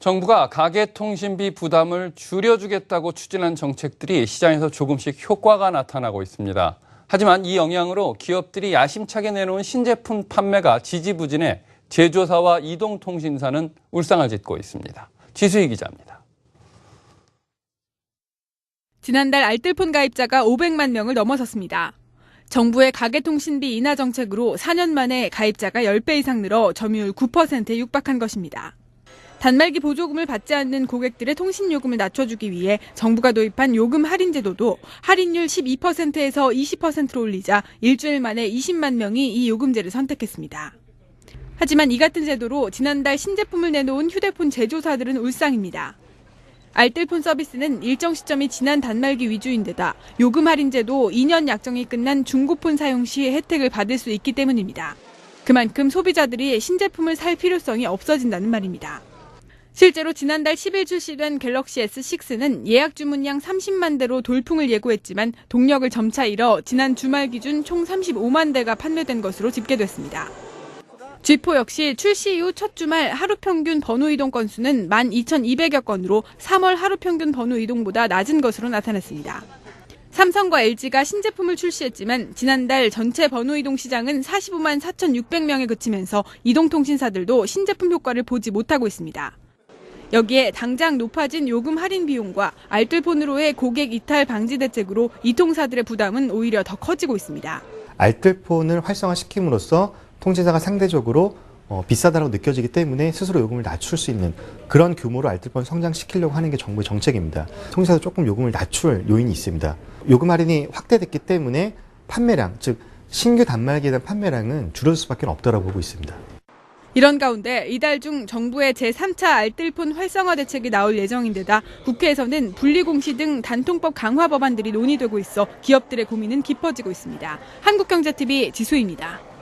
정부가 가계통신비 부담을 줄여주겠다고 추진한 정책들이 시장에서 조금씩 효과가 나타나고 있습니다. 하지만 이 영향으로 기업들이 야심차게 내놓은 신제품 판매가 지지부진해 제조사와 이동통신사는 울상을 짓고 있습니다. 지수희 기자입니다. 지난달 알뜰폰 가입자가 500만 명을 넘어섰습니다. 정부의 가계통신비 인하 정책으로 4년 만에 가입자가 10배 이상 늘어 점유율 9%에 육박한 것입니다. 단말기 보조금을 받지 않는 고객들의 통신요금을 낮춰주기 위해 정부가 도입한 요금 할인 제도도 할인율 12%에서 20%로 올리자 일주일 만에 20만 명이 이 요금제를 선택했습니다. 하지만 이 같은 제도로 지난달 신제품을 내놓은 휴대폰 제조사들은 울상입니다. 알뜰폰 서비스는 일정 시점이 지난 단말기 위주인데다 요금 할인 제도 2년 약정이 끝난 중고폰 사용 시 혜택을 받을 수 있기 때문입니다. 그만큼 소비자들이 신제품을 살 필요성이 없어진다는 말입니다. 실제로 지난달 10일 출시된 갤럭시 S6는 예약 주문량 30만 대로 돌풍을 예고했지만 동력을 점차 잃어 지난 주말 기준 총 35만 대가 판매된 것으로 집계됐습니다. G4 역시 출시 이후 첫 주말 하루 평균 번호 이동 건수는 12,200여 건으로 3월 하루 평균 번호 이동보다 낮은 것으로 나타났습니다. 삼성과 LG가 신제품을 출시했지만 지난달 전체 번호 이동 시장은 45만 4,600명에 그치면서 이동통신사들도 신제품 효과를 보지 못하고 있습니다. 여기에 당장 높아진 요금 할인 비용과 알뜰폰으로의 고객 이탈 방지 대책으로 이통사들의 부담은 오히려 더 커지고 있습니다. 알뜰폰을 활성화시킴으로써 통신사가 상대적으로 비싸다고 느껴지기 때문에 스스로 요금을 낮출 수 있는 그런 규모로 알뜰폰을 성장시키려고 하는 게 정부의 정책입니다. 통신사도 조금 요금을 낮출 요인이 있습니다. 요금 할인이 확대됐기 때문에 판매량, 즉 신규 단말기에 대한 판매량은 줄어들 수밖에 없다고 보고 있습니다. 이런 가운데 이달 중 정부의 제3차 알뜰폰 활성화 대책이 나올 예정인데다 국회에서는 분리공시 등 단통법 강화 법안들이 논의되고 있어 기업들의 고민은 깊어지고 있습니다. 한국경제TV 지수희입니다.